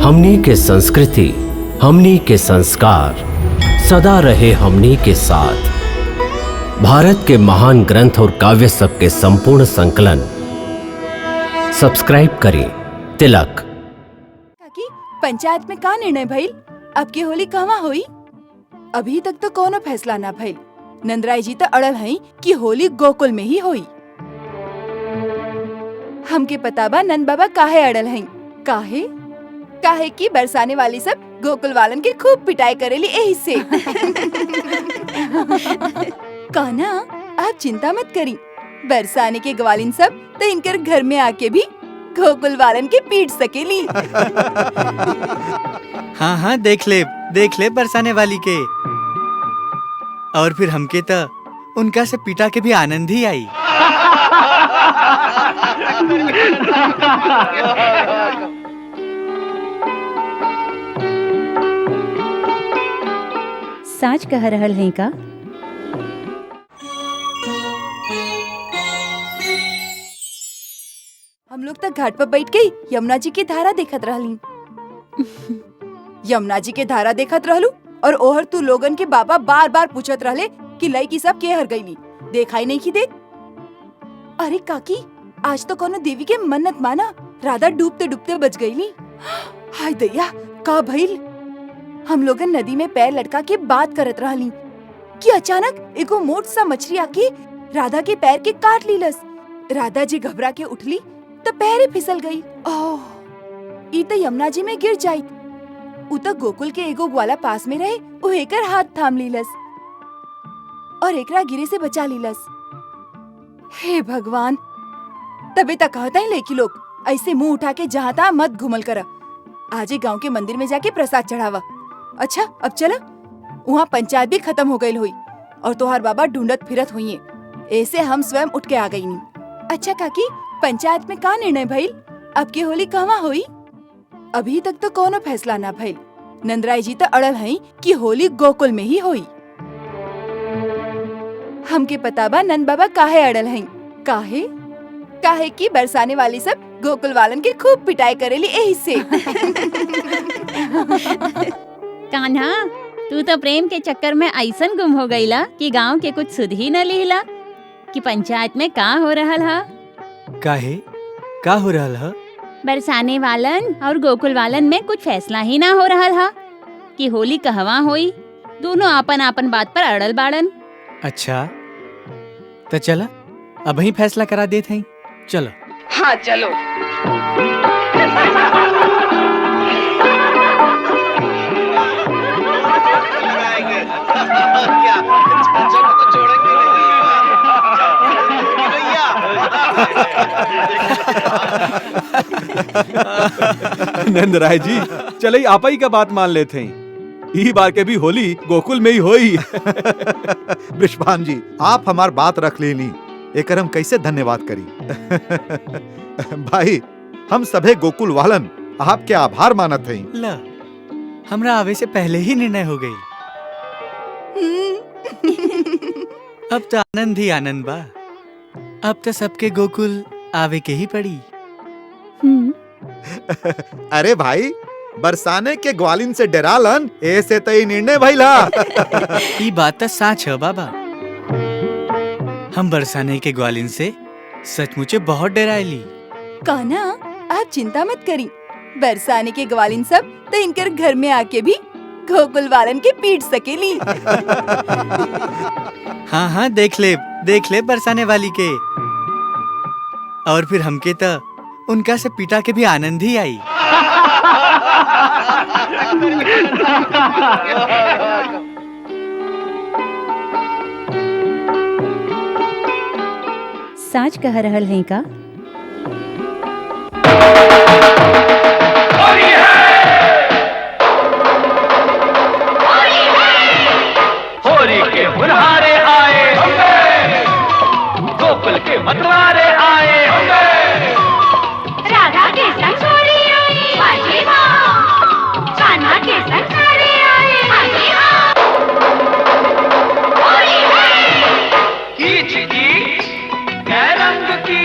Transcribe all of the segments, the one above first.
हमनी के संस्कृति, हमनी के संस्कार सदा रहे हमनी के साथ। भारत के महान ग्रंथ और काव्य सब के संपूर्ण संकलन सब्सक्राइब करें तिलक। काकी, पंचायत में का निर्णय भइल? अब की होली कहवा होई? अभी तक तो कोनो फैसला ना भइल। नंदराय जी तो अड़ल हैं कि होली गोकुल में ही होई। हमके पता बा नंद बाबा काहे अड़ल हैं। काहे कि बरसाने वाली सब गोकुल वालन के खूब पिटाई करेली एही से। कान्हा, आप चिंता मत करी। बरसाने के ग्वालिन सब तो इनकर घर में आके भी गोकुल वालन के पीट सकेली। हाँ, देख ले बरसाने वाली के। और फिर हमके तो उनका से पिटा के भी आनंद ही आई। साच कह रहल हैं का? हम लोग तक घाट पर बैठ के यमुना जी की धारा देखत रहली। यमुना जी के धारा देखत रहलू और ओहर तू लोगन के बाबा बार बार पूछत रहले कि लड़की सब के हर गईली, देखाई नहीं की दे। अरे काकी, आज तो कोनो देवी के मन्नत माना, राधा डूबते डूबते बच गईली। हाय दैया, का भइल? हम लोगन नदी में पैर लटका के बात करत रहली कि अचानक एगो मोट सा मछली आके राधा के पैर के काट लीलस। राधा जी घबरा के उठली तो पैर फिसल गई। ओह, ई तो यमुना जी में गिर जाई। उ तो गोकुल के एगो ग्वाला पास में रहे, उ एकर हाथ थाम लीलस और एकरा गिरे से बचा लीलस। हे भगवान, तबे तक कहता ही लेकी लोग ऐसे मुंह उठा के जहाँ तहाँ मत घुमल करा। आज गांव के मंदिर में जाके प्रसाद चढ़ावा। अच्छा, अब चला, वहाँ पंचायत भी खत्म हो गई हुई और तोहार बाबा ढूंढत फिरत हुई। ऐसे हम स्वयं उठ के आ गई नहीं। अच्छा काकी, पंचायत में का निर्णय भइल? अब की होली कहवा होई? अभी तक तो कोनो फैसला ना भइल। नंदराय जी तो अड़ल हैं कि होली गोकुल में ही होई। हमके पता बा नंद बाबा काहे अड़ल हैं। काहे कि बरसाने वाली सब गोकुल वालन के खूब पिटाई करेली एही से। कान्हा, तू तो प्रेम के चक्कर में ऐसन गुम हो गईला कि गांव के कुछ सुध ही न लिहला कि पंचायत में का हो रहल हा। काहे? का हो रहल हा? बरसाने वालन और गोकुल वालन में कुछ फैसला ही ना हो रहल हा कि होली कहवा होई। दोनों आपन आपन बात पर अड़ल बाड़न। अच्छा, तो चला अब ही फैसला करा देते हैं। चलो। हाँ चलो। नंदराय जी, चले आप ही का बात मान लेते हैं। ई बार के भी होली गोकुल में ही होई। विश्वान जी, आप हमार बात रख लेनी, एकर हम कैसे धन्यवाद करी। भाई, हम सभे गोकुल वालन आपके आभार मानत हैं। ला, हमरा आवे से पहले ही निर्णय हो गई। अब तो आनंद ही आनंद बा। अब तो सबके गोकुल आवे के ही पड़ी। अरे भाई, बरसाने के ग्वालिन से डरालन, ऐसे तो ही निर्णय भइला। ये बात तो सच है बाबा। हम बरसाने के ग्वालिन से सचमुचे बहुत डरायली। कान्हा, आप चिंता मत करी। बरसाने के ग्वालिन सब तो इनकर घर में आके भी गोकुल वालन के पीट सकेली। हाँ, देख ले बरसाने वाली के। और फिर हमके तो उनका से पिटा के भी आनंद ही आई। साच कह रहल हैं का? होली के मुनहारे आए, गोकुल के मतवारे आए, राधा के संग छोड़ी आई, बाजी माँ, कान्हा के संग सारे आए, बाजी माँ। होली है, कीच कीच कै रंग की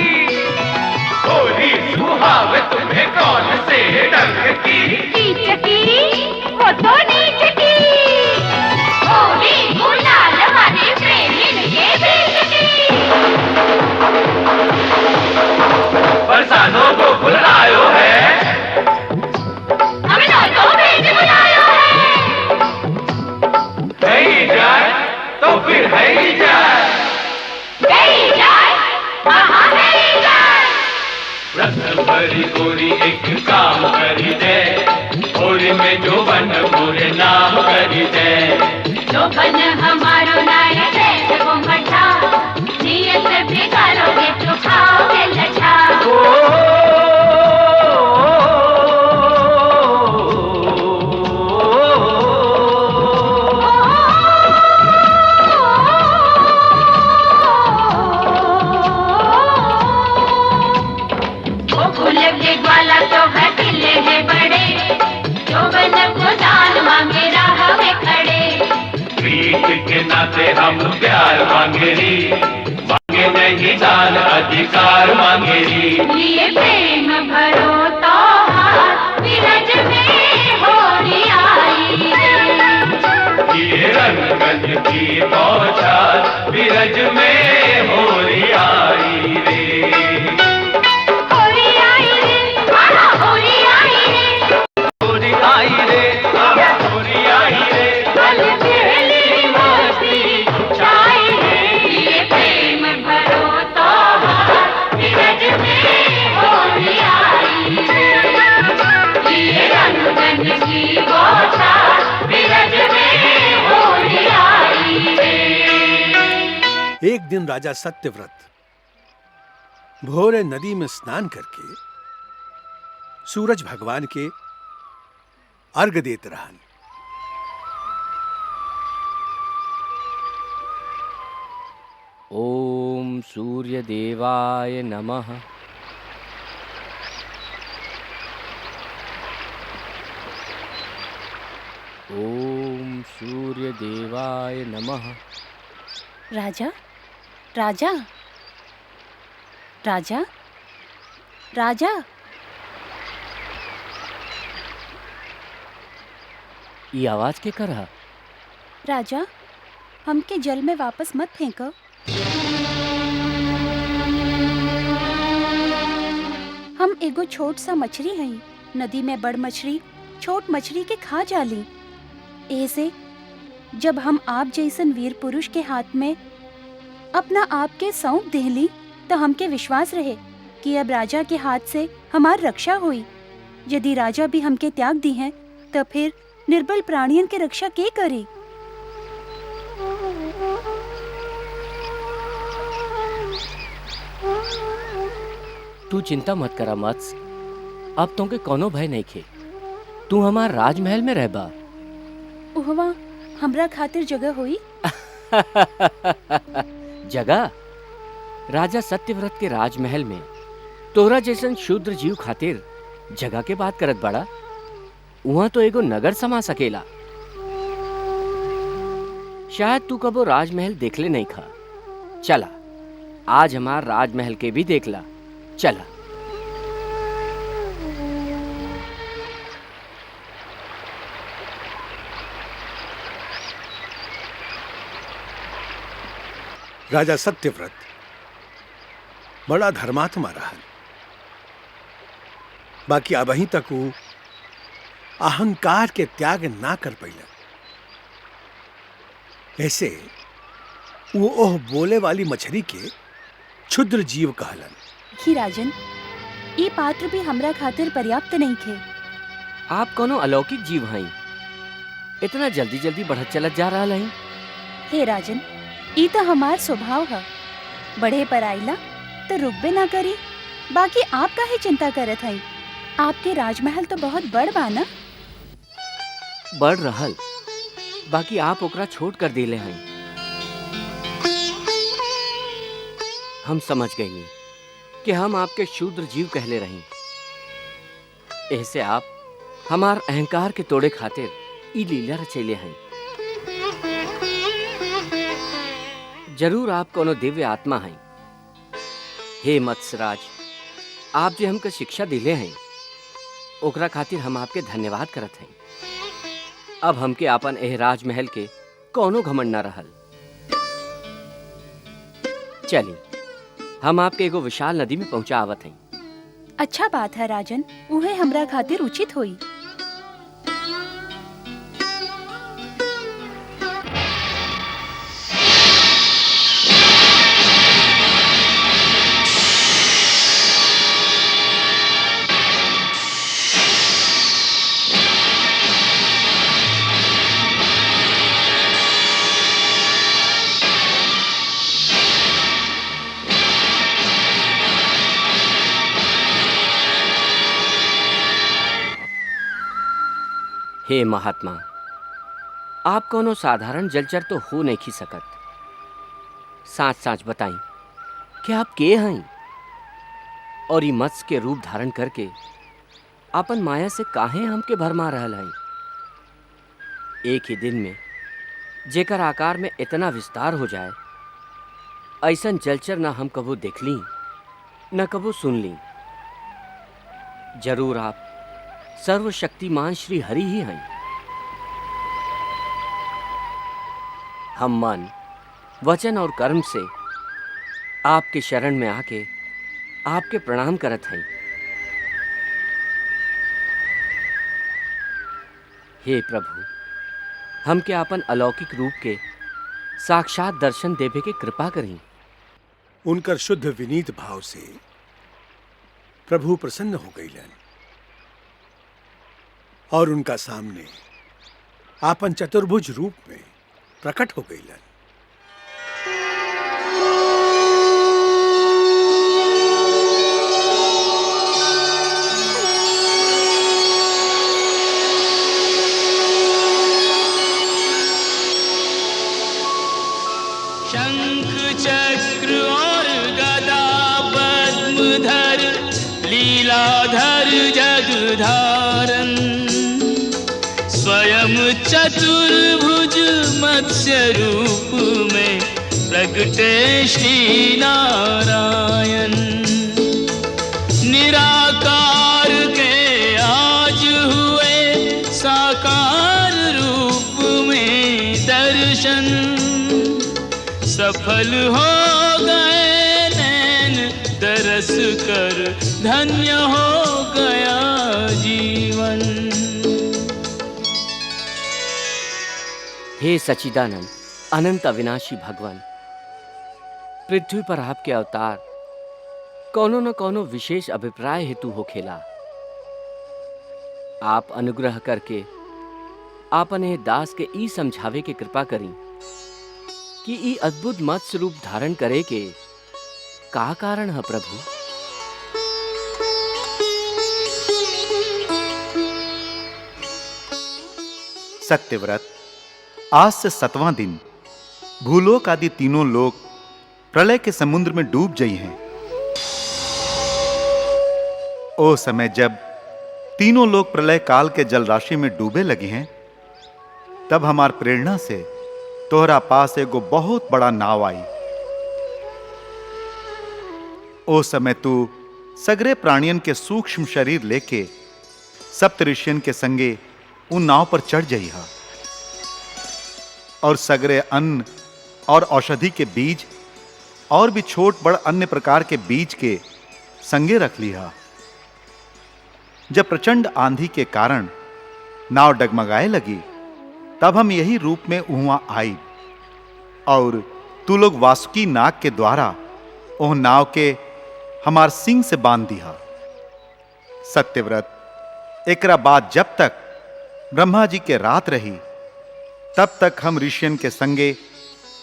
काम करी दे, होली में जो बन पूरे नाम करी दे। जो बन हमारो नारे देश वो मठा, नियत बिगाड़ोगे तो खाओगे लठा। ग्वाला तो हटिले है बड़े, जो बन को दान मांगे रहा वे खड़े। प्रीत के नाते हम प्यार मांगे री, मांगे नहीं दान अधिकार मांगे री। ये प्रेम भरो तो हाथ विरज में होली आई। ये रंगन की बौछार विरज में होली आई रे। होली आई रे, होली आई रे, होली आई रे, होली आई रे। कल पहली मस्ती छाई रे। ये प्रेम भरो तो हाथ विरज में होली आई रे। ये रंगन की बौछार विरज में होली आई रे। एक दिन राजा सत्यव्रत भोरे नदी में स्नान करके सूरज भगवान के अर्घ देते रहन। ओम सूर्य देवाय नमः। ओम सूर्य देवाय नमः। राजा राजा राजा राजा, ये आवाज के कर? राजा हमके जल में वापस मत फेंको। हम एगो छोट सा मछली हई, नदी में बड़ मछली छोट मछली के खा जाली। ऐसे जब हम आप जैसन वीर पुरुष के हाथ में अपना आप के सौंप देली तो हमके विश्वास रहे कि अब राजा के हाथ से हमार रक्षा हुई। यदि राजा भी हमके त्याग दी हैं तो फिर निर्बल प्राणियन के रक्षा के करे? तू चिंता मत करा मत्स्य, अब तुमके कोनो भय नहीं खे। तू हमार राजमहल में रहबा। उहवा हमरा खातिर जगह हुई? जगह? राजा सत्यव्रत के राजमहल में तोरा जैसन शूद्र जीव खातिर जगह के बात करत बड़ा। वहां तो एगो नगर समा सकेला। शायद तू कबो राजमहल देखले नहीं खा। चला आज हमार राजमहल के भी देखला। चला। राजा सत्यव्रत बड़ा धर्मात्मा रहन, बाकी अबही तक वो अहंकार के त्याग ना कर पैला। ऐसे वो ओह बोले वाली मछली के क्षुद्र जीव कहलन। ही राजन, ई पात्र भी हमरा खातिर पर्याप्त नहीं थे। आप कोनो अलौकिक जीव हई, इतना जल्दी जल्दी बढ़त चलत जा रहा है। हे राजन, ई तो हमार स्वभाव है। बढ़े पर आइला तो रुकबे ना करी। बाकी आप काहे चिंता करत हई? आपके राजमहल तो बहुत बड़ बा ना? बढ़ रहल, बाकी आप ओकरा छोट कर देले हैं। हम समझ गई कि हम आपके शूद्र जीव कहले रही। ऐसे आप हमार अहंकार के तोड़े खातिर ई लीला रचैले हैं। जरूर आप कोनो दिव्य आत्मा हैं। हे मत्स्यराज, आप जो हमके शिक्षा दिले हैं ओकरा खातिर हम आपके धन्यवाद करत हैं। अब हमके आपन एह राजमहल के कोनो घमंड न रहल। चली हम आपके एगो विशाल नदी में पहुंचा आवत हैं। अच्छा बात है राजन, उहे हमरा खातिर उचित होई। हे महात्मा, आप कोनो साधारण जलचर तो हो नहीं खी सकत। साच साच बताई कि आप के हैं और ई मत्स्य के रूप धारण करके अपन माया से काहे हमके भरमा रहल हैं। एक ही दिन में जेकर आकार में इतना विस्तार हो जाए, ऐसन जलचर ना हम कबो देख ली न कबो सुन ली। जरूर आप सर्वशक्तिमान श्री हरि ही हैं। हम मन, वचन और कर्म से आपके शरण में आके आपके प्रणाम करत हैं। हे प्रभु, हमके आपन अलौकिक रूप के साक्षात दर्शन देवे के कृपा करी। उनकर शुद्ध विनीत भाव से प्रभु प्रसन्न हो गईलन और उनका सामने आपन चतुर्भुज रूप में प्रकट हो गईलन। शंख चक्र और गदा पद्मधर, लीलाधर जगधारन, स्वयं चतुर्भुज मत्स्य रूप में प्रगटे श्री नारायण। निराकार के आज हुए साकार रूप में दर्शन, सफल हो गए नैन दरस कर, धन्य हो गया जीवन। हे सच्चिदानंद अनंत अविनाशी भगवान, पृथ्वी पर आपके अवतार कोनो न कोनो विशेष अभिप्राय हेतु हो खेला। आप अनुग्रह करके आपने दास के ई समझावे के कृपा करी कि ई अद्भुत मत्स्य रूप धारण करे के का कारण है प्रभु। सत्यव्रत, आज से 7वां दिन भूलोक आदि तीनों लोक प्रलय के समुद्र में डूब गई हैं। ओ समय जब तीनों लोग प्रलय काल के जल राशि में डूबे लगे हैं, तब हमार प्रेरणा से तोहरा पास एगो बहुत बड़ा नाव आई। ओ समय तू सगरे प्राणियन के सूक्ष्म शरीर लेके सप्तऋषियन के संगे उन नाव पर चढ़ जइहा और सगरे अन्न और औषधि के बीज और भी छोट बड़ अन्य प्रकार के बीज के संगे रख लिहा। जब प्रचंड आंधी के कारण नाव डगमगाए लगी, तब हम यही रूप में वहां आई और तू लोग वासुकी नाग के द्वारा ओह नाव के हमार सिंह से बांध दिया। सत्यव्रत, एकरा बाद जब तक ब्रह्मा जी के रात रही, तब तक हम ऋषियन के संगे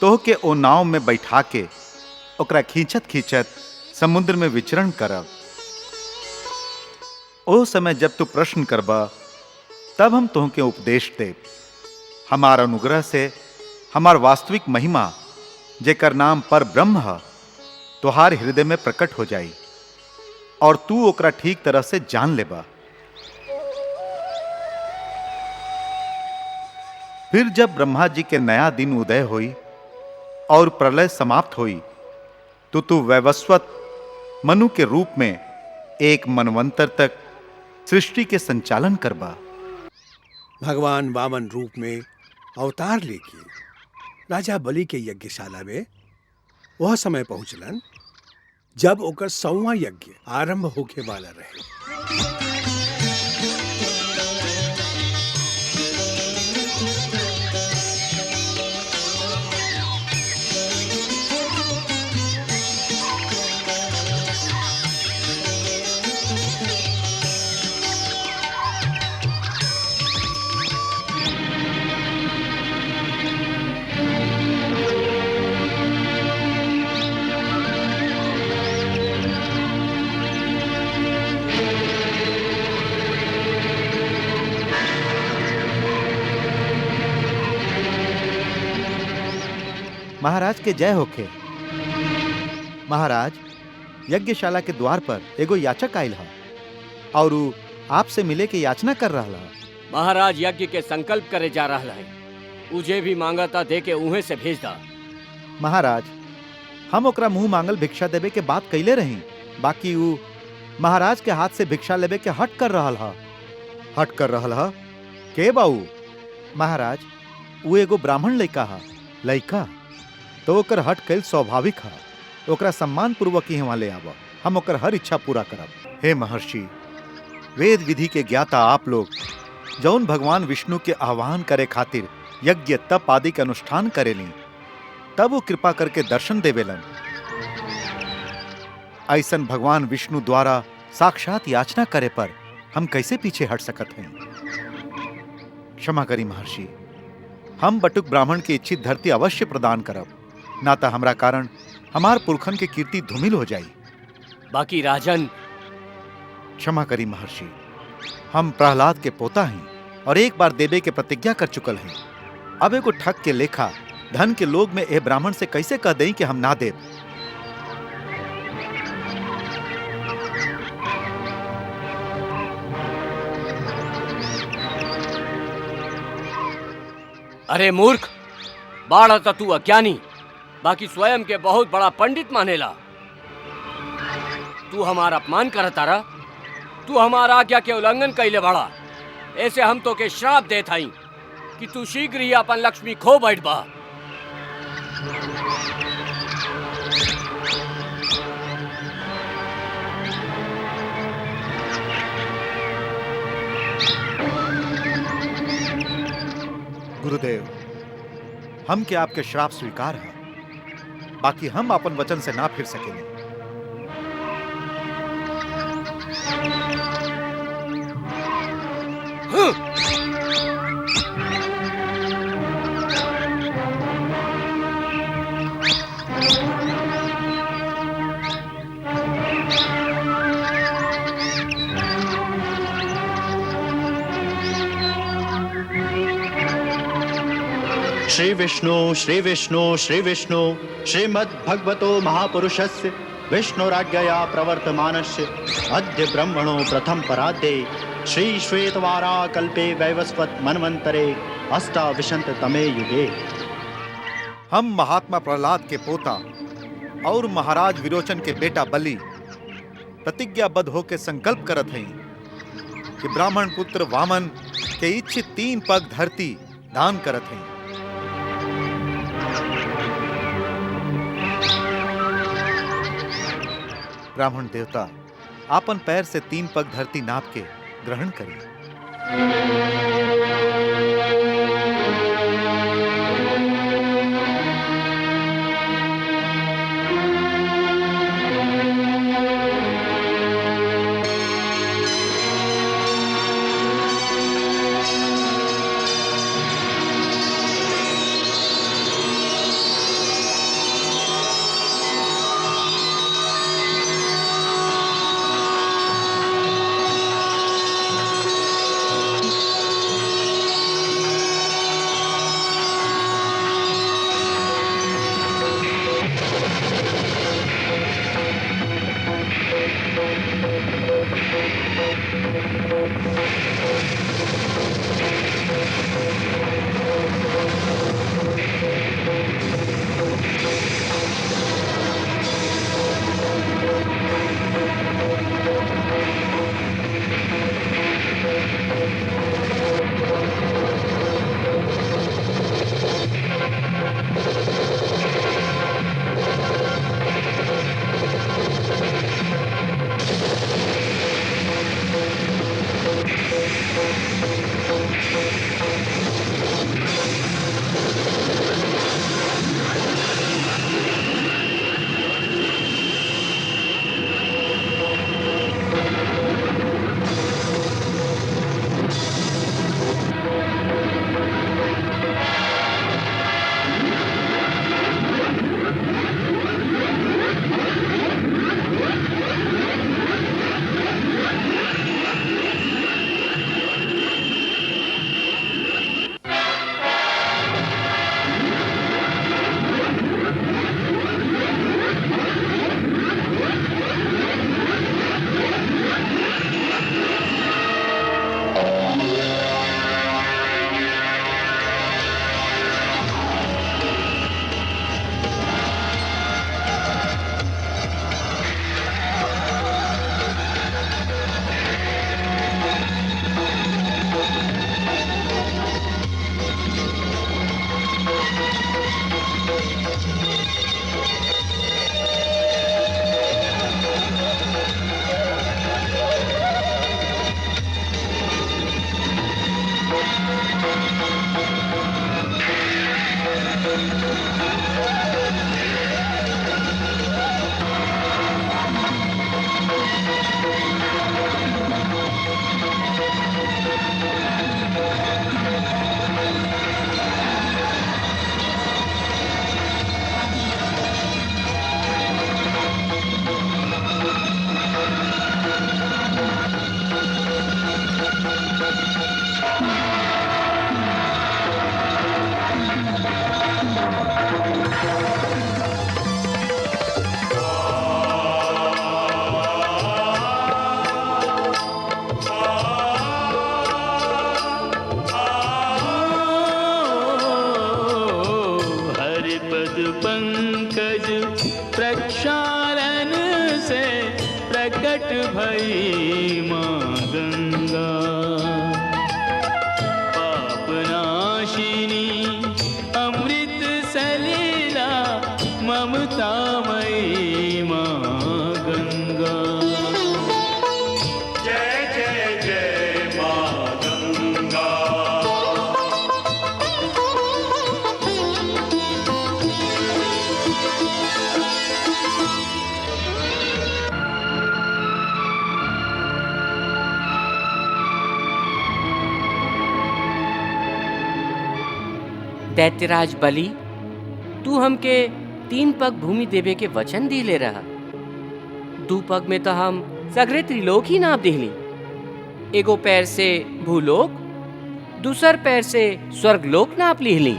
तोह के ओ नाव में बैठा के ओकरा खींचत खींचत समुद्र में विचरण करब। ओ समय जब तू प्रश्न करबा, तब हम तोह के उपदेश देब। हमार अनुग्रह से हमार वास्तविक महिमा, जेकर नाम पर ब्रह्म है, तुहार हृदय में प्रकट हो जाई और तू ओकरा ठीक तरह से जान लेबा। फिर जब ब्रह्मा जी के नया दिन उदय हुई और प्रलय समाप्त हुई, तो तू वैवस्वत मनु के रूप में एक मनवंतर तक सृष्टि के संचालन करबा। भगवान वामन रूप में अवतार लेके राजा बलि के यज्ञशाला में वह समय पहुंचलन जब ओकर 100वां यज्ञ आरंभ होके वाला रहे। महाराज के जय होखे। महाराज, यज्ञशाला के द्वार पर एगो याचक आयल है और ऊ आपसे मिले के याचना कर रहा है। महाराज यज्ञ के संकल्प करे जा रहा है। उजे भी मांगता दे के उहे से भेज दा। महाराज, हम ओकरा मुंह मांगल भिक्षा देवे के बात कैले रही, बाकी ऊ महाराज के हाथ से भिक्षा लेवे के हट कर रहल है। के बाऊ? महाराज, ऊ एगो ब्राह्मण लइका है। लइका तो ओकर हट कैल स्वाभाविक है। ओकरा सम्मान पूर्वक ही वहां ले आवा, हम ओकर हर इच्छा पूरा करब। हे महर्षि, वेद विधि के ज्ञाता आप लोग जौन भगवान विष्णु के आह्वान करे खातिर यज्ञ तप आदि के अनुष्ठान करेली, तब वो कृपा करके दर्शन देवेलन। ऐसन भगवान विष्णु द्वारा साक्षात याचना करे पर हम कैसे पीछे हट सकत हैं? क्षमा करी महर्षि, हम बटुक ब्राह्मण की इच्छित धरती अवश्य प्रदान करब, ना तो हमरा कारण हमार पुरखन के कीर्ति धूमिल हो जाई। बाकी राजन। क्षमा करी महर्षि, हम प्रहलाद के पोता हैं और एक बार देवे के प्रतिज्ञा कर चुकल हैं। अब एगो ठग के लेखा धन के लोग में ए ब्राह्मण से कैसे कह दें कि हम ना देव? अरे मूर्ख, बाड़ा तो तू अज्ञानी, बाकी स्वयं के बहुत बड़ा पंडित मानेला। तू हमारा अपमान करता रहा। तू हमारा आज्ञा के उल्लंघन कैले बड़ा। ऐसे हम तो के श्राप देत हई कि तू शीघ्र ही अपन लक्ष्मी खो बैठ बा। गुरुदेव, हम के आपके श्राप स्वीकार है, बाकी हम अपन वचन से ना फिर सकेंगे। श्री विष्णु श्री विष्णु श्री विष्णु श्रीमद् भगवतो महापुरुषस्य विष्णुराज्ञया प्रवर्तमानस्य अद्य ब्रह्मणो प्रथम पराद्ये श्री श्वेतवारा कल्पे वैवस्वत मन्वन्तरे अष्टाविंशततमे युगे। हम महात्मा प्रहलाद के पोता और महाराज विरोचन के बेटा बलि प्रतिज्ञाबद्ध होकर संकल्प करत हैं कि ब्राह्मण पुत्र वामन के इच्छित 3 पग धरती दान करत हैं। ब्राह्मण देवता आपन पैर से 3 पग धरती नाप के ग्रहण करें। दैत्यराज बलि, तू हमके 3 पग भूमि देवे के वचन दिले रहा। 2 पग में तो हम सगरे त्रिलोक ही नाप दिहली। एगो पैर से भूलोक, दूसर पैर से स्वर्गलोक नाप लिहली।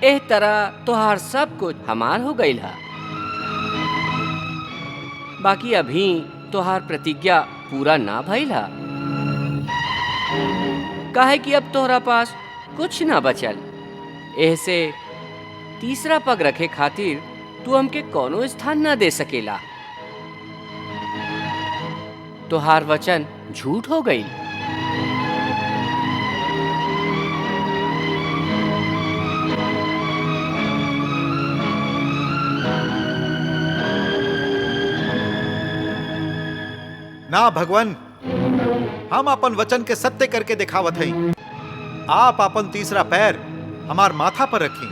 एह तरह तोहार सब कुछ हमार हो गईल हा। बाकी अभी तोहार प्रतिज्ञा पूरा ना भइल हा, काहे कि अब तोहरा पास कुछ ना बचल। ऐसे तीसरा पग रखे खातिर तू हमके कोनो स्थान ना दे सकेला। तोहार वचन झूठ हो गई। ना भगवान, हम अपन वचन के सत्य करके दिखावत हई। आप अपन तीसरा पैर हमार माथा पर रखी।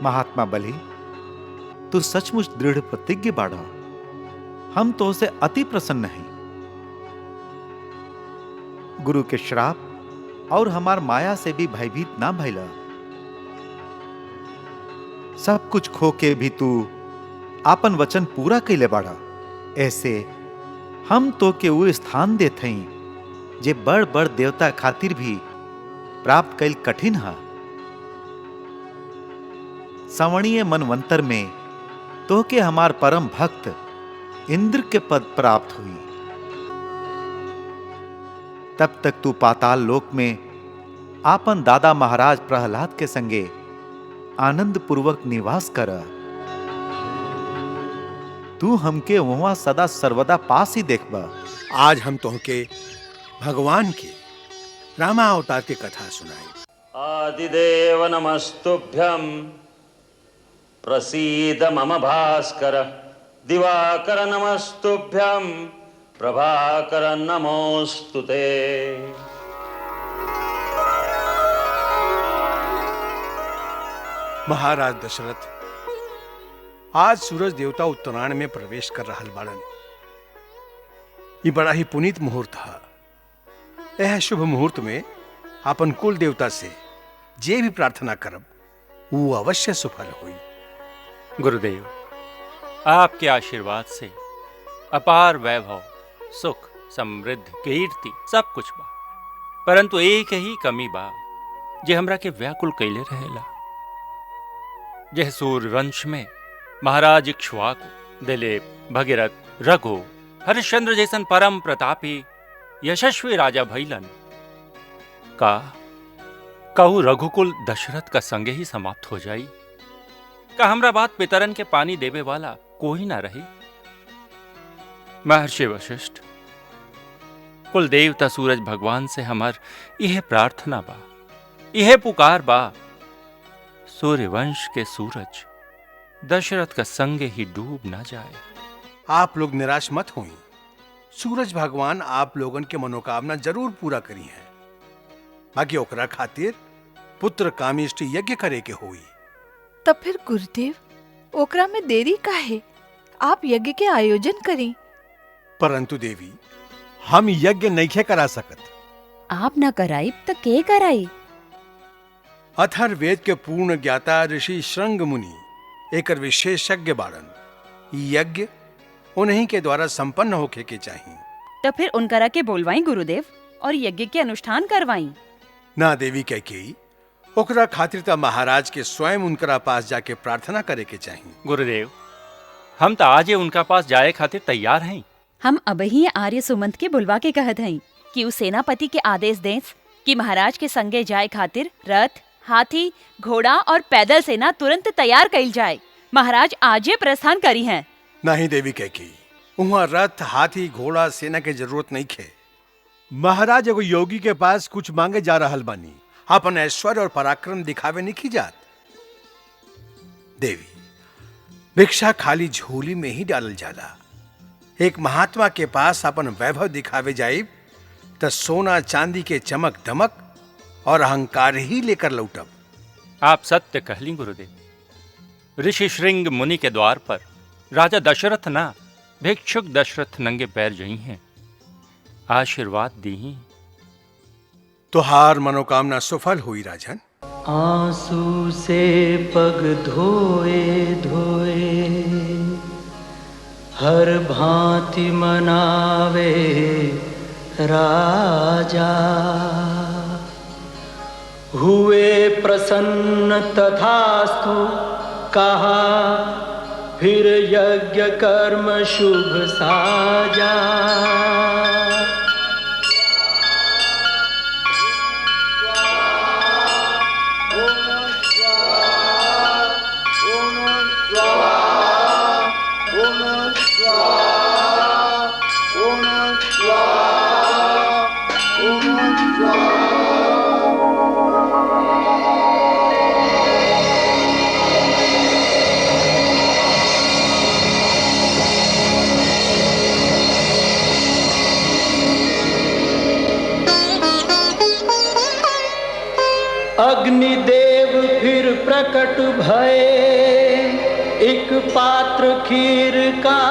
महात्मा बलि, तू सचमुच दृढ़ प्रतिज्ञ बाड़ा। हम तो से अति प्रसन्न हैं। गुरु के श्राप और हमार माया से भी भयभीत ना भइला। सब कुछ खो के भी तू आपन वचन पूरा कैले बाड़ा। ऐसे हम तो के वो स्थान देते हैं जे बड़ बड़ देवता खातिर भी प्राप्त कैल कठिन है। सवणीय मनवंतर में तो के हमार परम भक्त इंद्र के पद प्राप्त हुई। तब तक तू पाताल लोक में आपन दादा महाराज प्रहलाद के संगे आनंद पूर्वक निवास कर। तू हमके वहां सदा सर्वदा पास ही देखबा। आज हम तुमके भगवान की रामा अवतार की कथा सुनाई। आदिदेव नमस्तुभ्यं प्रसीद मम भास्कर। दिवाकर नमस्तुभ्यं प्रभाकर नमोस्तुते। महाराज दशरथ, आज सूरज देवता उत्तरायण में प्रवेश कर रहल बाड़न। ये बड़ा ही पुनीत मुहूर्त है। यह शुभ मुहूर्त में अपन कुल देवता से जे भी प्रार्थना करब वो अवश्य सफल हुई। गुरुदेव, आपके आशीर्वाद से अपार वैभव, सुख, समृद्धि, कीर्ति सब कुछ बा, परंतु एक ही कमी बा जे हमरा के व्याकुल कैले रहेला। जह सूर्यवंश में महाराज इक्ष्वाकु, दिलीप, भगीरथ, रघु, हरिश्चंद्र जैसन परम प्रतापी यशस्वी राजा भइलन, कहू रघुकुल दशरथ का संगे ही समाप्त हो जाई। का हमरा बात पितरन के पानी देवे वाला कोई ना रही। महर्षि वशिष्ठ, कुल देवता सूरज भगवान से हमार यह प्रार्थना बा, यह पुकार बा, सूर्यवंश के सूरज दशरथ का संगे ही डूब ना जाए। आप लोग निराश मत होई। सूरज भगवान आप लोगन के मनोकामना जरूर पूरा करी है। बाकी ओकरा खातिर पुत्र कामेष्टि यज्ञ करे के होई। तब फिर गुरुदेव ओकरा में देरी काहे? आप यज्ञ के आयोजन करें। परंतु देवी, हम यज्ञ नहीं करा सकत। आप न कराई तो के कराई? अथर्ववेद के पूर्ण ज्ञाता ऋषि श्रृंग मुनि एकर विशेषज्ञ बाड़न। यज्ञ उन्हीं के द्वारा संपन्न होके के चाहिए। तो फिर उनकरा के बोलवाई गुरुदेव और यज्ञ के अनुष्ठान करवाई। ना देवी कैकेयी, ओकरा खातिर त महाराज के स्वयं उनकरा पास जाके प्रार्थना करे के चाहिए। गुरुदेव, हम तो आज ही उनका पास जाए खातिर तैयार हैं। हम अब ही आर्य सुमंत के बुलवा के कहत हई कि उ सेनापति के आदेश दें कि महाराज के संगे जाए खातिर रथ, हाथी, घोड़ा और पैदल सेना तुरंत तैयार कइल जाए। महाराज आजे प्रस्थान करी हैं। नहीं देवी कैकी, वहाँ रथ, हाथी, घोड़ा, सेना के जरूरत नहीं खे। महाराज एगो योगी के पास कुछ मांगे जा रहल बानी। अपन ऐश्वर्य और पराक्रम दिखावे नहीं की जात। देवी, भिक्षा खाली झोली में ही डालल जाला। एक महात्मा के पास अपन वैभव दिखावे जाइब त सोना चांदी के चमक दमक और अहंकार ही लेकर लौटब। आप सत्य कहली गुरुदेव। ऋषि श्रृंग मुनि के द्वार पर राजा दशरथ ना, भिक्षुक दशरथ नंगे पैर जई हैं, आशीर्वाद दी। तुहार मनोकामना सफल हुई राजन। आंसू से पग धोए धोए हर भांति मनावे राजा, हुए प्रसन्न तथास्तु कहा, फिर यज्ञ कर्म शुभ साजा। अग्निदेव फिर प्रकट भये, एक पात्र खीर का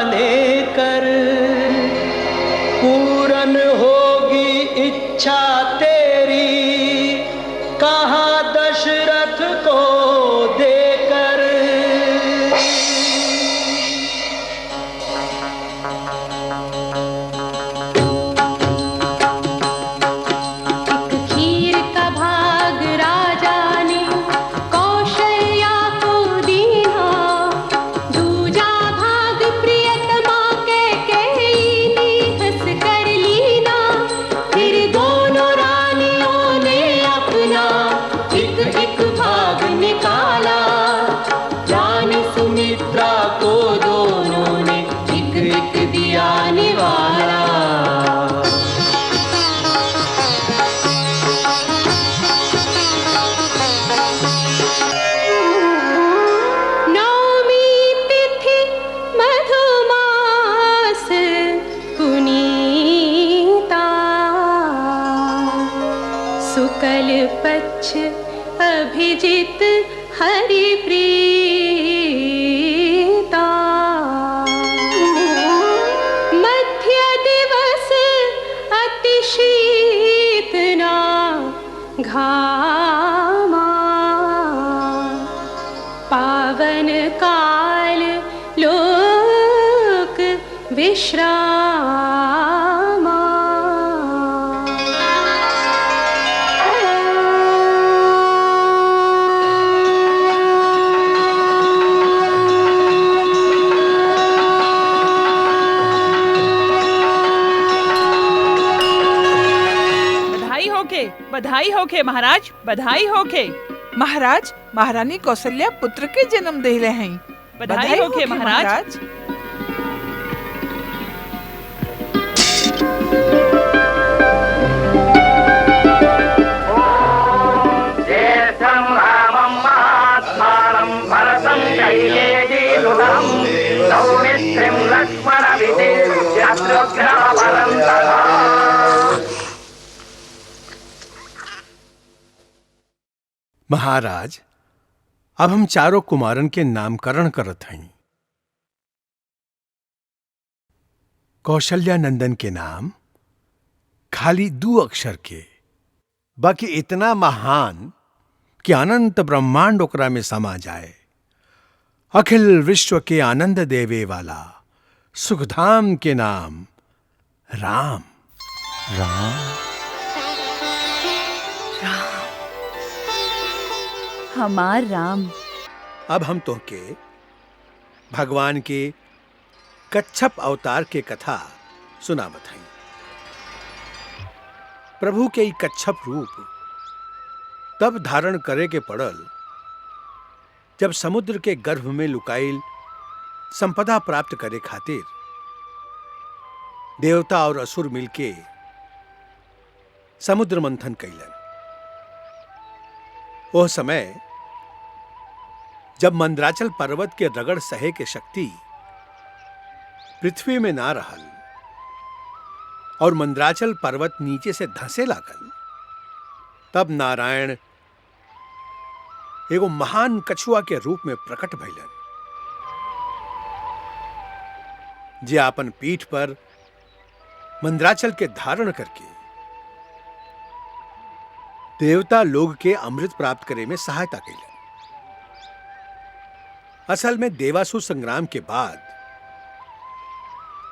लेकर, पूरन होगी इच्छा तेरी, कहा दशरथ को देकर। शुक्ल पक्ष अभिजित हरि प्रीता, मध्य दिवस अति शीतना घामा, पावन काल लोक विश्रामा। बधाई होके महाराज, बधाई होके। महाराज, महारानी कौशल्या पुत्र के जन्म देले हैं। बधाई होके महाराज। ज्येष्ठं रामं महात्मानं भरतं शैलेजीसुतं, सौमित्रिं लक्ष्मणविधिं शत्रुघ्नवरं तथा। महाराज, अब हम चारों कुमारन के नामकरण करत हई। कौशल्या नंदन के नाम खाली 2 अक्षर के, बाकी इतना महान कि अनंत ब्रह्मांड ओकरा में समा जाए। अखिल विश्व के आनंद देवे वाला सुखधाम के नाम राम। राम राम हमार राम। अब हम तोहके भगवान के कच्छप अवतार के कथा सुनावत हई। प्रभु के ई कच्छप रूप तब धारण करे के पड़ल जब समुद्र के गर्भ में लुकाइल संपदा प्राप्त करे खातिर देवता और असुर मिलके समुद्र मंथन कैलन। वह समय जब मंदराचल पर्वत के रगड़ सहे के शक्ति पृथ्वी में ना रहल और मंदराचल पर्वत नीचे से धंसे लागल, तब नारायण एगो महान कछुआ के रूप में प्रकट भइलन, जे आपन पीठ पर मंदराचल के धारण करके देवता लोग के अमृत प्राप्त करे में सहायता कैलन। असल में देवासुर संग्राम के बाद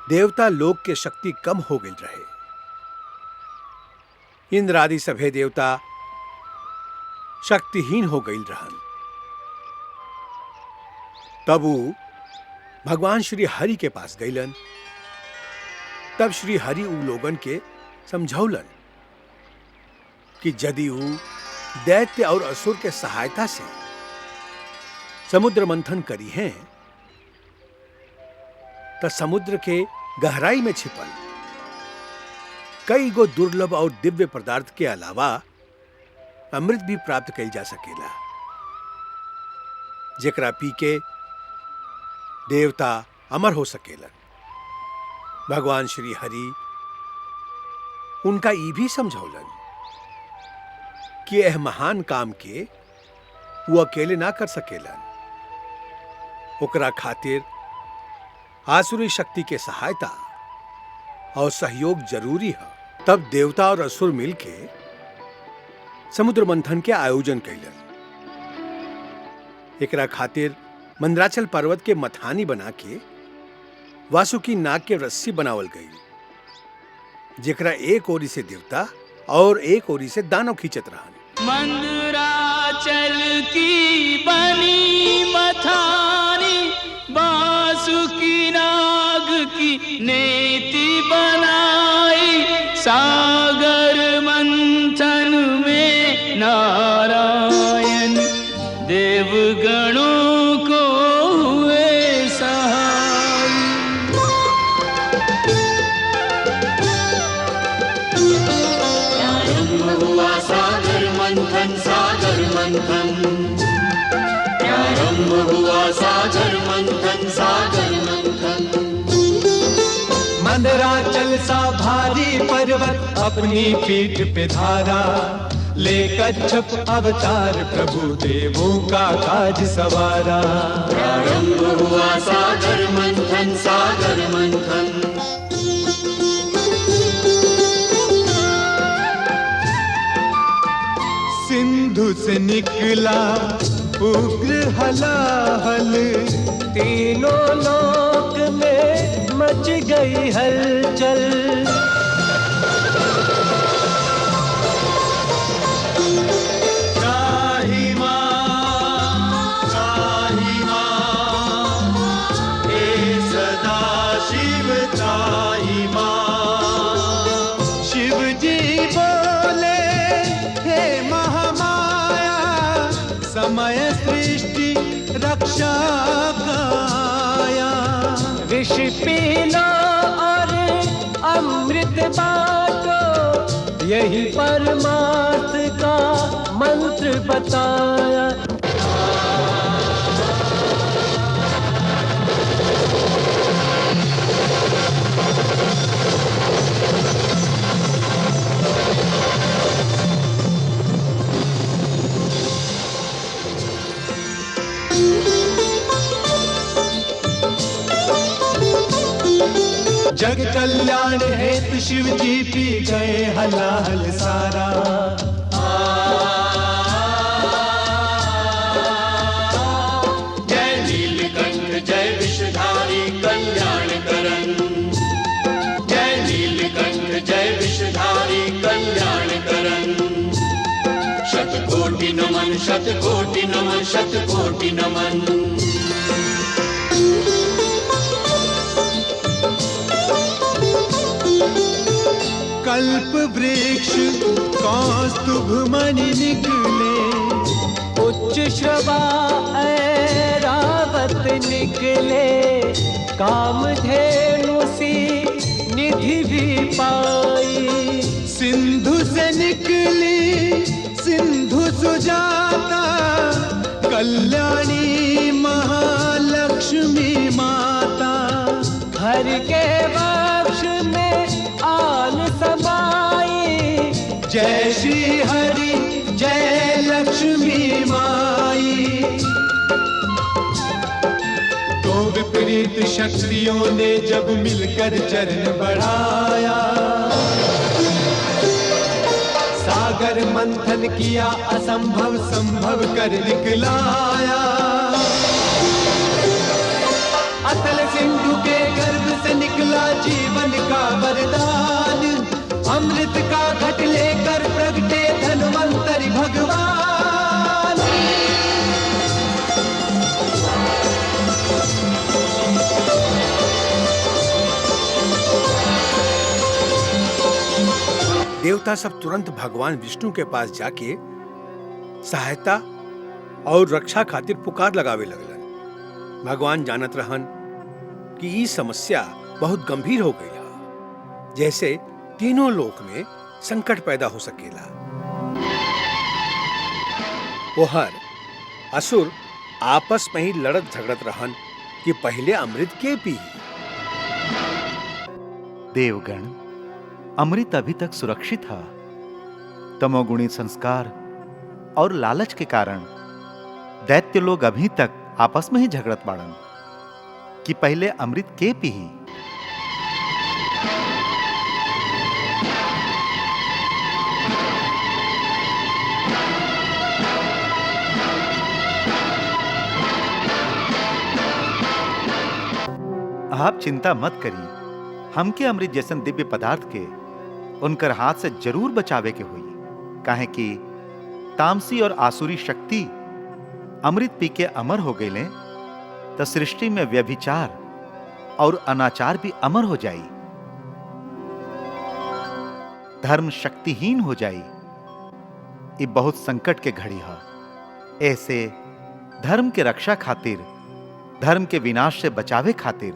देवता लोग के शक्ति कम हो गई रहे। इंद्र आदि सभे देवता शक्तिहीन हो गई रहन। तब वो भगवान श्री हरि के पास गईलन। तब श्री हरि उ लोगन के समझौलन कि यदि वो दैत्य और असुर के सहायता से समुद्र मंथन करी हैं तो समुद्र के गहराई में छिपल कई गो दुर्लभ और दिव्य पदार्थ के अलावा अमृत भी प्राप्त कइल जा सकेला, जेकरा पी के देवता अमर हो सकेलन। भगवान श्री हरि उनका ई भी समझौलन कि यह महान काम के वो अकेले ना कर सकेलन, ओकरा खातिर आसुरी शक्ति के सहायता और सहयोग जरूरी है। तब देवता और असुर मिलके समुद्र मंथन के आयोजन कैलन। एकरा खातिर मंदराचल पर्वत के मथानी बना के वासुकी नाग के रस्सी बनावल गई, जेकरा एक ओरी से देवता और एक ओरी से दानव खींचत रहन। मंदराचल की बनी मथानी बासुकी नाग की नेति बनाई, सागर मंथन में नारायण देवगणों को हुए सहाय। प्रारंभ हुआ सागर मंथन, सागर मंथन। प्रारंभ हुआ सागर मंथन, सागर मंथन। मंदराचल सा भारी पर्वत अपनी पीठ पे धारा, ले कच्छप अवतार प्रभु देवों का काज सवारा। प्रारंभ हुआ सागर मंथन, सागर मंथन। सिंधु से निकला उग्र हलाहल, तीनों लोक में मच गई हलचल। त्राहि मां, त्राहि मां, हे सदा शिव त्राहि मां। शिव जी बोले हे महामाया, समय सृष्टि रक्षा काया। विष पी लो और अमृत बाटो, यही परमार्थ का मंत्र बताया। जग कल्याण हेतु शिव जी पी गए हलाहल सारा। जय नीलकंठ जय विषधारी कल्याण करन। जय नीलकंठ जय विषधारी कल्याण करन। शतकोटि नमन नमन शतकोटि नमन शतकोटि नमन। कल्प वृक्ष कौस्तुभ मणि निकले, उच्च श्रवा ऐरावत निकले, कामधेनु सी निधि भी पाई। सिंधु से निकली सिंधु सुजाता, कल्याणी महालक्ष्मी माता। हर के वक्ष में आन समाई, जय श्री हरि जय लक्ष्मी माई। तो विपरीत शक्तियों ने जब मिलकर चरण बढ़ाया, सागर मंथन किया असंभव संभव कर दिखलाया। अतल सिंधु के गर्भ से निकला जीवन का वरदान, अमृत का घट लेकर प्रगटे धन्वंतरि भगवान। देवता सब तुरंत भगवान विष्णु के पास जाके सहायता और रक्षा खातिर पुकार लगावे लगलन। भगवान जानत रहन कि ई समस्या बहुत गंभीर हो गई है, जैसे तीनों लोक में संकट पैदा हो सकेला। ओहर असुर आपस में ही लड़त झगड़त रहन कि पहले अमृत के पी। देवगण, अमृत अभी तक सुरक्षित है। तमोगुणी संस्कार और लालच के कारण दैत्य लोग अभी तक आपस में ही झगड़त बाड़न कि पहले अमृत के पी। आप चिंता मत करिए, हमके अमृत जैसन दिव्य पदार्थ के उनकर हाथ से जरूर बचावे के हुई। काहे कि तामसी और आसुरी शक्ति अमृत पी के अमर हो गए तो सृष्टि में व्यभिचार और अनाचार भी अमर हो जाई, धर्म शक्तिहीन हो जाई। ये बहुत संकट के घड़ी है। ऐसे धर्म के रक्षा खातिर, धर्म के विनाश से बचावे खातिर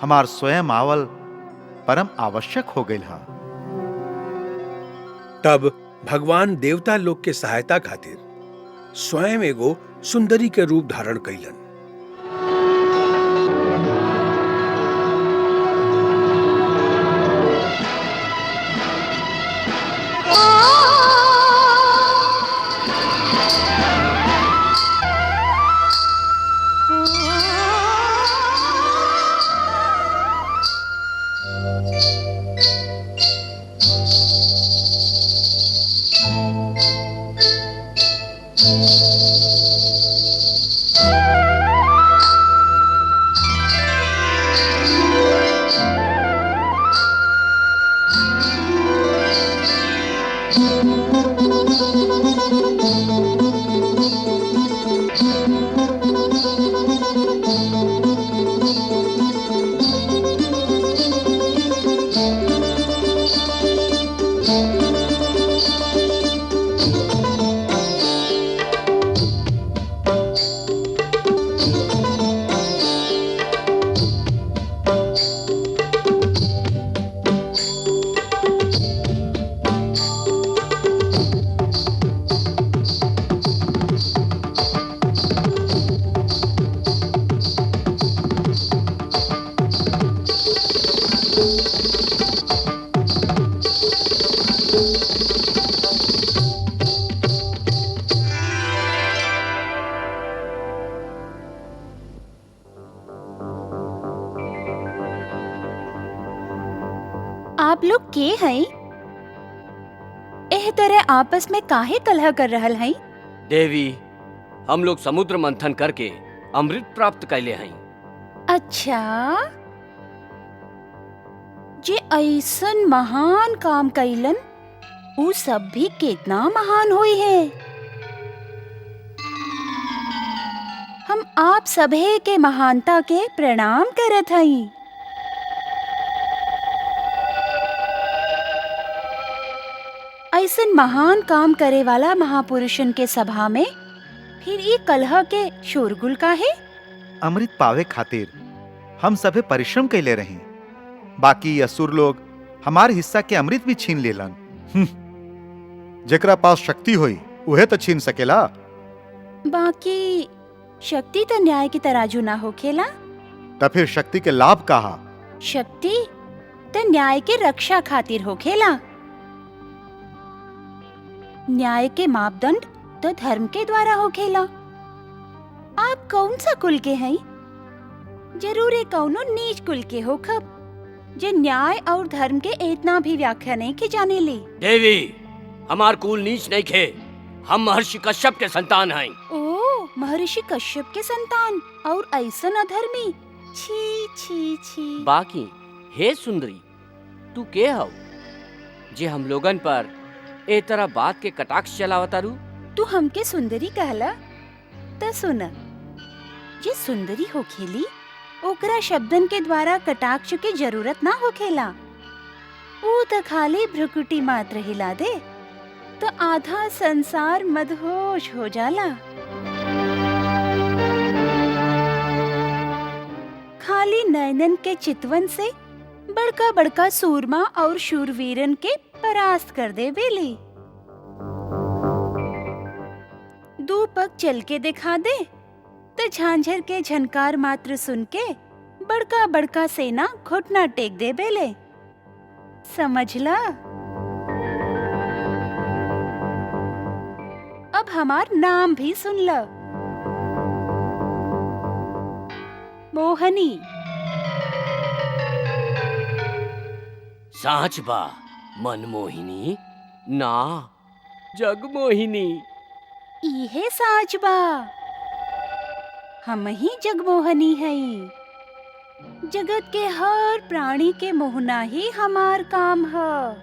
हमार स्वयं आवल परम आवश्यक हो गई है। तब भगवान देवता लोग के सहायता खातिर स्वयं एगो सुंदरी के रूप धारण कैलन। आप लोग के हैं? एह तरह आपस में काहे कलह कर रहल हैं? देवी, हम लोग समुद्र मंथन करके अमृत प्राप्त कैले हैं। अच्छा, जे ऐसन महान काम कैलन, उ सब भी कितना महान हुई है। हम आप सभे के महानता के प्रणाम करत हई। ऐसन महान काम करे वाला महापुरुषन के सभा में फिर ये कलह के शोरगुल का है? अमृत पावे खातिर हम सभे परिश्रम कैले रही, बाकी असुर लोग हमार हिस्सा के अमृत भी छीन लेलन। जेकरा पास शक्ति होई उहे तो छीन सकेला। बाकी शक्ति तो न्याय की तराजू ना होखेला। तो फिर शक्ति के लाभ कहा? शक्ति तो न्याय के रक्षा खातिर होखेला। न्याय के मापदंड तो धर्म के द्वारा होखेला। आप कौन सा कुल के हैं? जरूर एक कौनो नीच कुल के होखब, जे न्याय और धर्म के इतना भी व्याख्या नहीं के जाने ले। देवी, हमार कुल नीच नहीं खे, हम महर्षि कश्यप के संतान हैं। ओ, महर्षि कश्यप के संतान और ऐसन अधर्मी? छी छी छी। बाकी हे सुंदरी, तू के हव जे हम लोगन पर ए तरह बात के कटाक्ष चलावतारू? तू हमके सुंदरी कहला त सुन, जे सुंदरी होखेली ओकरा शब्दन के द्वारा कटाक्ष के जरूरत ना होखेला। वो तो खाली भ्रुकुटी मात्र हिला दे तो आधा संसार मदहोश हो जाला। खाली नयनन के चितवन से बड़का बड़का सूरमा और शूरवीरन के परास्त कर दे बेली। दो पग चल के दिखा दे तो झांझर के झनकार मात्र सुन के बड़का बड़का सेना घुटना टेक दे बेले। समझला? अब हमार नाम भी सुन ल। मोहनी। सांच बा मनमोहिनी ना जगमोहिनी। इहे साच बा, हम ही जगमोहनी हई। जगत के हर प्राणी के मोहना ही हमार काम है,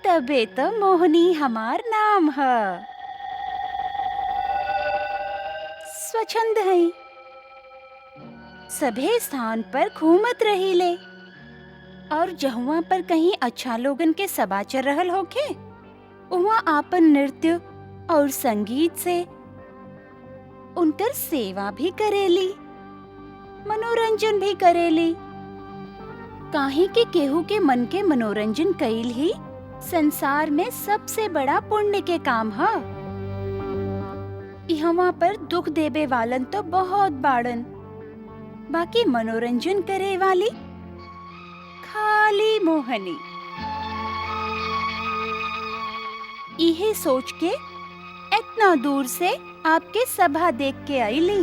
तबे तो मोहनी हमार नाम है। स्वच्छंद है, सभे स्थान पर घूमत रही ले और जहुआ पर कहीं अच्छा लोगन के सभा चल रहल होखे उहाँ आपन नृत्य और संगीत से उनकर सेवा भी करेली, मनोरंजन भी करेली। काहे के केहू के मन के मनोरंजन कईल ही संसार में सबसे बड़ा पुण्य के काम है। इहवा पर दुख देवे वालन तो बहुत बाड़न, बाकी मनोरंजन करे वाली खाली मोहनी। इहे सोच के इतना दूर से आपके सभा देख के आईली।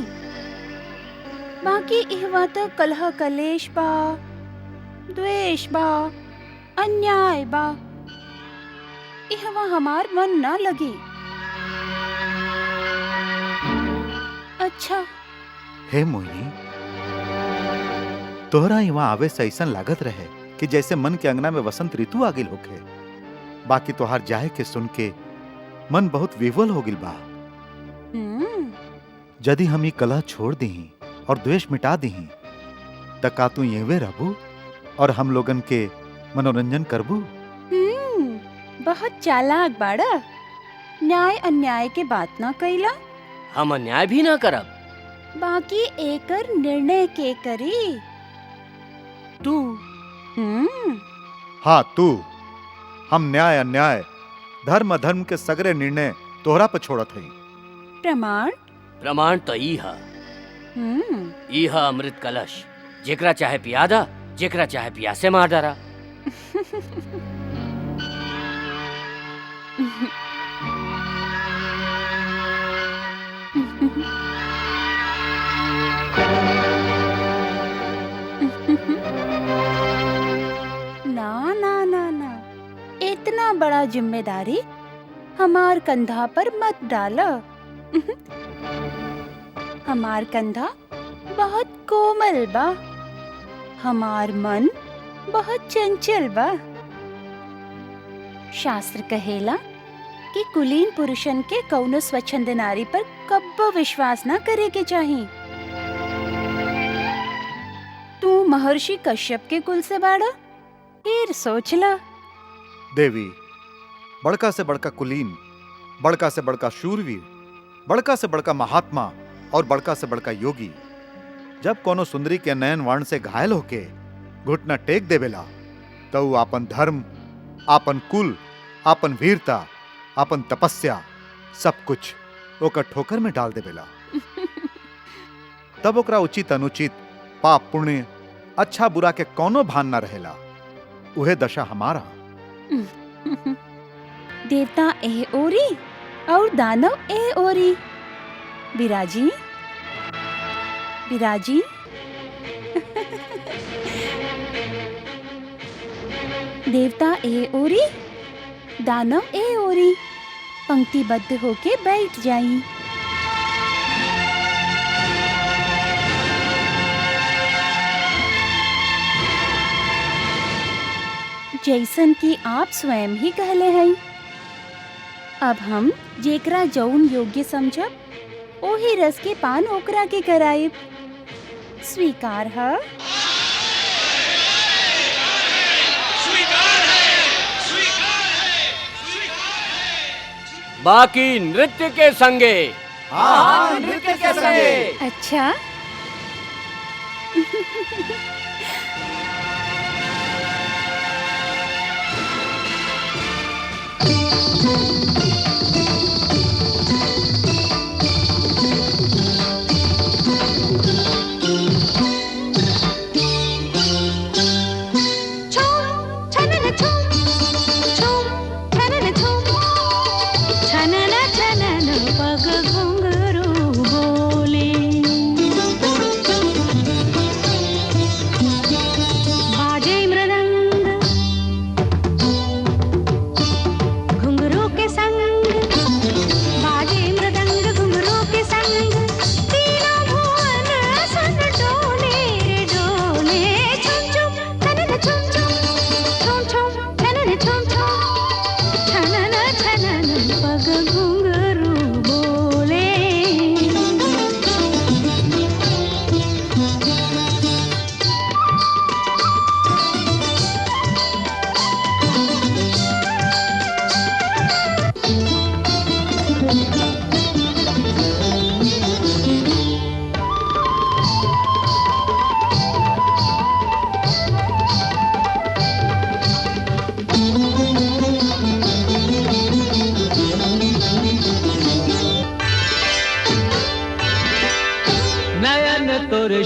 बाकी इहवा तो कलह कलेश बा, द्वेष बा, अन्याय बा। इहवा हमार मन ना लगी। अच्छा हे मोहिनी, तोहरा यहाँ आवे से ऐसा लागत रहे कि जैसे मन के अंगना में वसंत ऋतु आ गिल होखे। बाकी तोहार जाए के सुन के मन बहुत विवल हो गिल बा। यदि हम ये कलह छोड़ दही और द्वेष मिटा दही त का तू येवे रहबू और हम लोगन के मनोरंजन करबू? बहुत चालाक बाड़ा। न्याय अन्याय के बात ना कइला। हम अन्याय भी ना करब। बाकी एकर निर्णय के करी तू। हाँ तू। हम न्याय अन्याय धर्म अधर्म के सगरे निर्णय तोहरा पर छोड़त हई। प्रमाण? प्रमाण तो ई हा। ई हा अमृत कलश, जेकरा चाहे पियादा, जेकरा चाहे प्यासे मार डारा। ना ना ना ना, इतना बड़ा जिम्मेदारी हमार कंधा पर मत डालो। हमार कंधा बहुत कोमल बा, हमार मन बहुत चंचल बा। शास्त्र कहेला कि कुलीन पुरुषन के कौनो स्वच्छंद नारी पर कब्बो विश्वास न करे के चाहिए। तू महर्षि कश्यप के कुल से बाड़ा, फिर सोच ला। देवी, बड़का से बड़का कुलीन, बड़का से बड़का शूरवीर, बड़का से बड़का महात्मा और बड़का से बड़का योगी जब कोनो सुंदरी के नयन वर्ण से घायल होके घुटना टेक देवेला तो आपन धर्म, आपन कुल, आपन वीरता, आपन तपस्या सब कुछ ओकर ठोकर में डाल देवेला। तब ओकरा उचित अनुचित, पाप पुण्य, अच्छा बुरा के कोनो भान न रहेला। उहे दशा हमारा। देवता ए ओरी और दानव ए ओरी। विराजी, विराजी। देवता ए ओरी, दानव ए ओरी। पंक्तिबद्ध होके बैठ जाई। जैसन कि आप स्वयं ही कहले हैं। अब हम जेकरा जौन योग्य समझब ओही रस के पान ओकरा के कराइब। स्वीकार है? बाकी नृत्य के संगे। हाँ, नृत्य के संगे। अच्छा।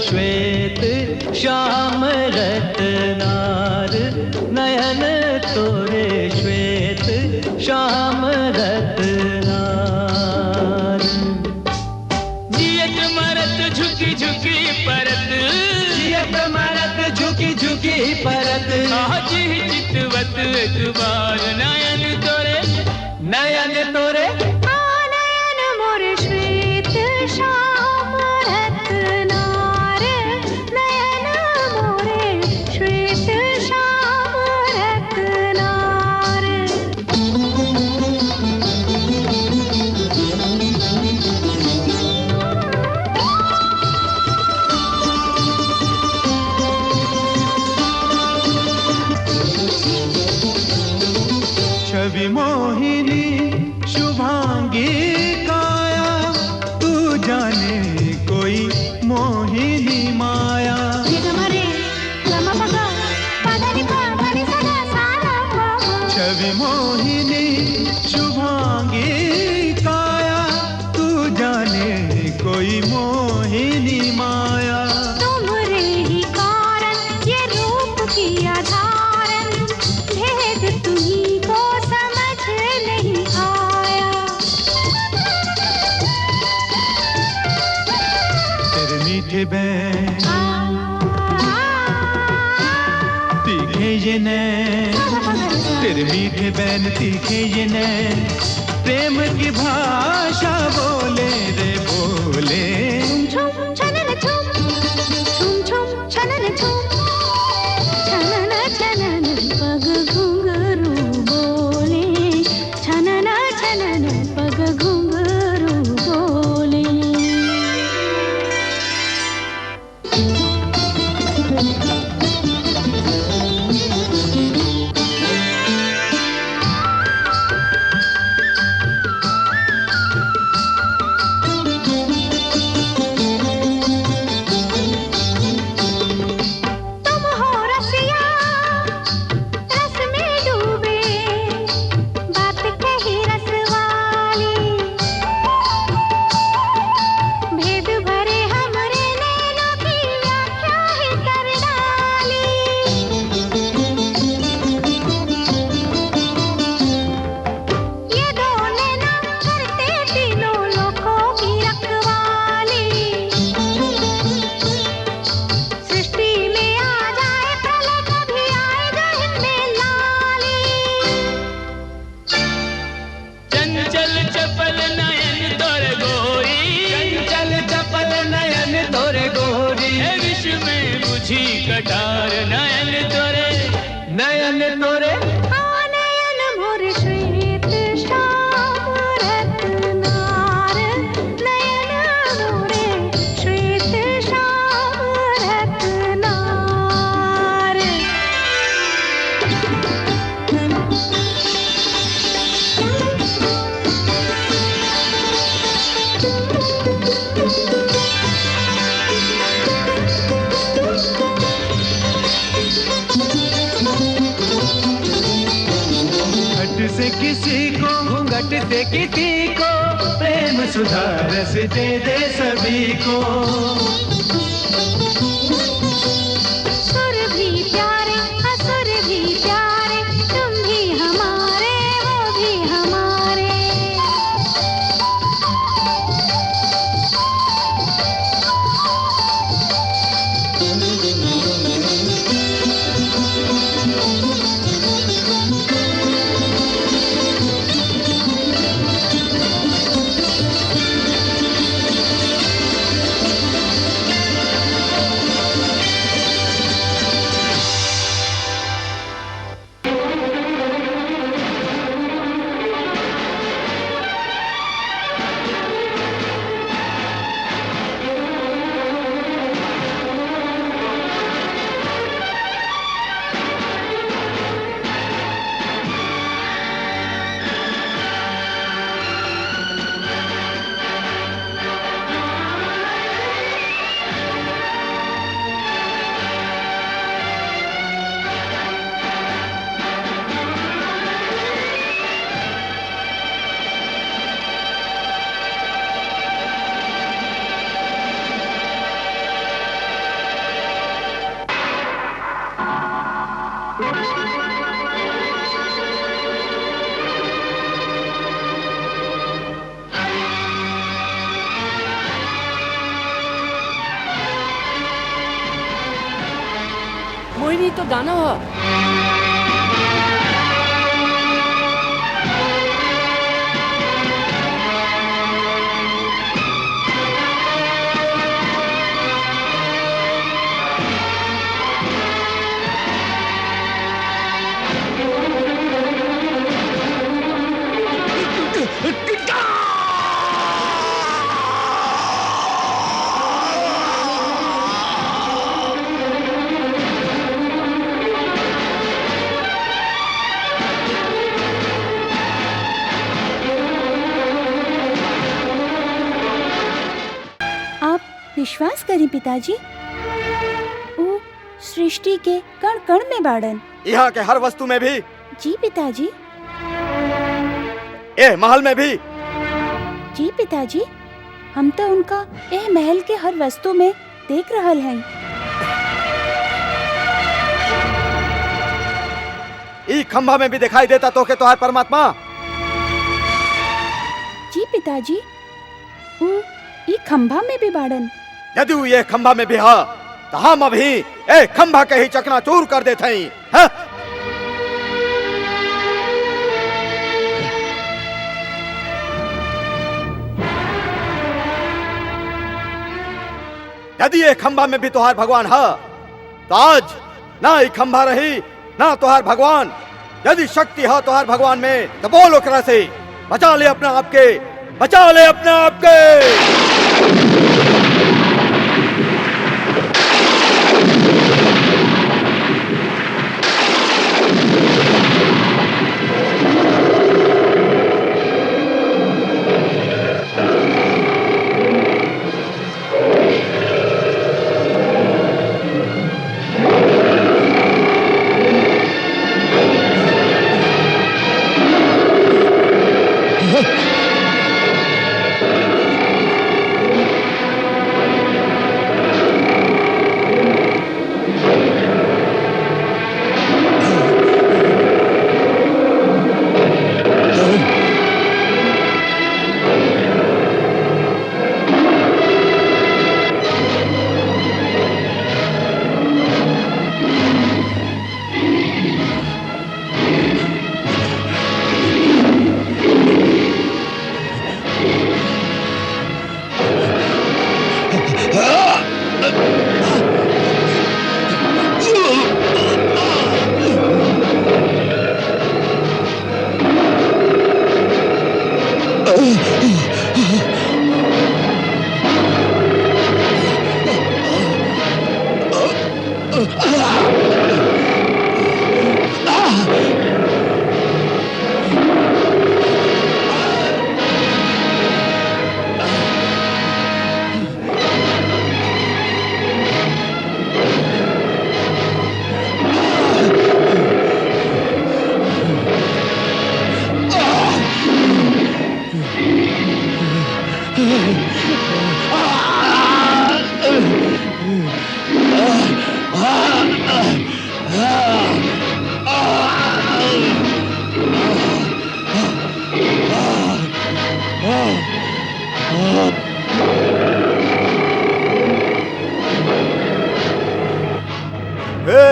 श्वेत श्याम रत्नार, नयन तोरे श्वेत श्याम रत्नार। जियत मरत झुकी झुकी परत, जियत मरत झुकी झुकी परत। जी चितवत तुबार नयन तोरे, नयन तोरे। नयन मोरे श्वेत श्याम रत्नार, नयन मोरे श्वेत श्याम रत्नार। छवि मोहिनी शुभांगी काया, तू जाने कोई मोहिनी माया। छवि मोहिनी शुभांगी काया, तू जाने कोई मोहिनी माया। तुम्हारे ही कारण ये रूप की आधारन, भेद तुम्हीं को समझ नहीं आया। तेरे मीठे बैन तीखे ये नैन, तेरे मीठे बैन तीखे ये नैन, प्रेम की भाषा बोले रे बोले। छुम छनन छुम, छुम छुम छनन छुम, छनन छनन पग घुंघरू बोले। छनन छनन कटार नयन तोरे नयन मोर श्वेत श्याम रत्नार नयन मोरे श्वेत श्याम रत्नार घूंघट से किसी को प्रेम सुधा रस दे दे सभी को सुर भी प्यारे असुर भी प्यारे तुम भी हमारे वो भी हमारे मोहिनी तो गाना हो। विश्वास करें पिताजी, वो सृष्टि के कण कण में बाड़न। यहाँ के हर वस्तु में भी? जी पिताजी। ए महल में भी? जी पिताजी, हम तो उनका ए महल के हर वस्तु में देख रहल हैं। ई खंभा में भी दिखाई देता तो के तोहार परमात्मा? जी पिताजी, वो ई खंभा में भी बाड़न। यदि ये खंभा में भी है तो हम अभी ए खंभा के ही चकनाचूर कर देते हैं। यदि ये खंभा में भी तोहार भगवान है तो आज ना ही खंभा रही ना तोहार भगवान। यदि शक्ति है तोहार भगवान में तो बोल ओकरा से बचा ले अपना आपके, बचा ले अपना आपके। हे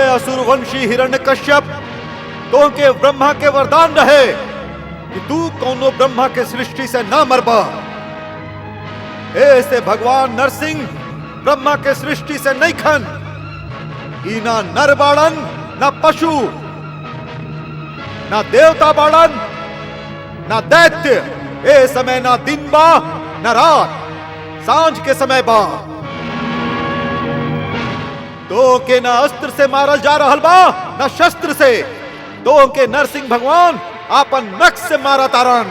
असुरवंशी हिरण्यकश्यप, तो के ब्रह्मा के वरदान रहे कि तू कौनो ब्रह्मा के सृष्टि से ना मरबा। ऐसे भगवान नरसिंह ब्रह्मा के सृष्टि से नहीं खन, ई ना नर बाड़न ना पशु, ना देवता बाड़न ना दैत्य। ए समय ना दिन बा ना रात, सांझ के समय बा। तो के ना अस्त्र से मारल जा रहल बा ना शस्त्र से, तो के नरसिंह भगवान आपन नक्श से मारा तारन।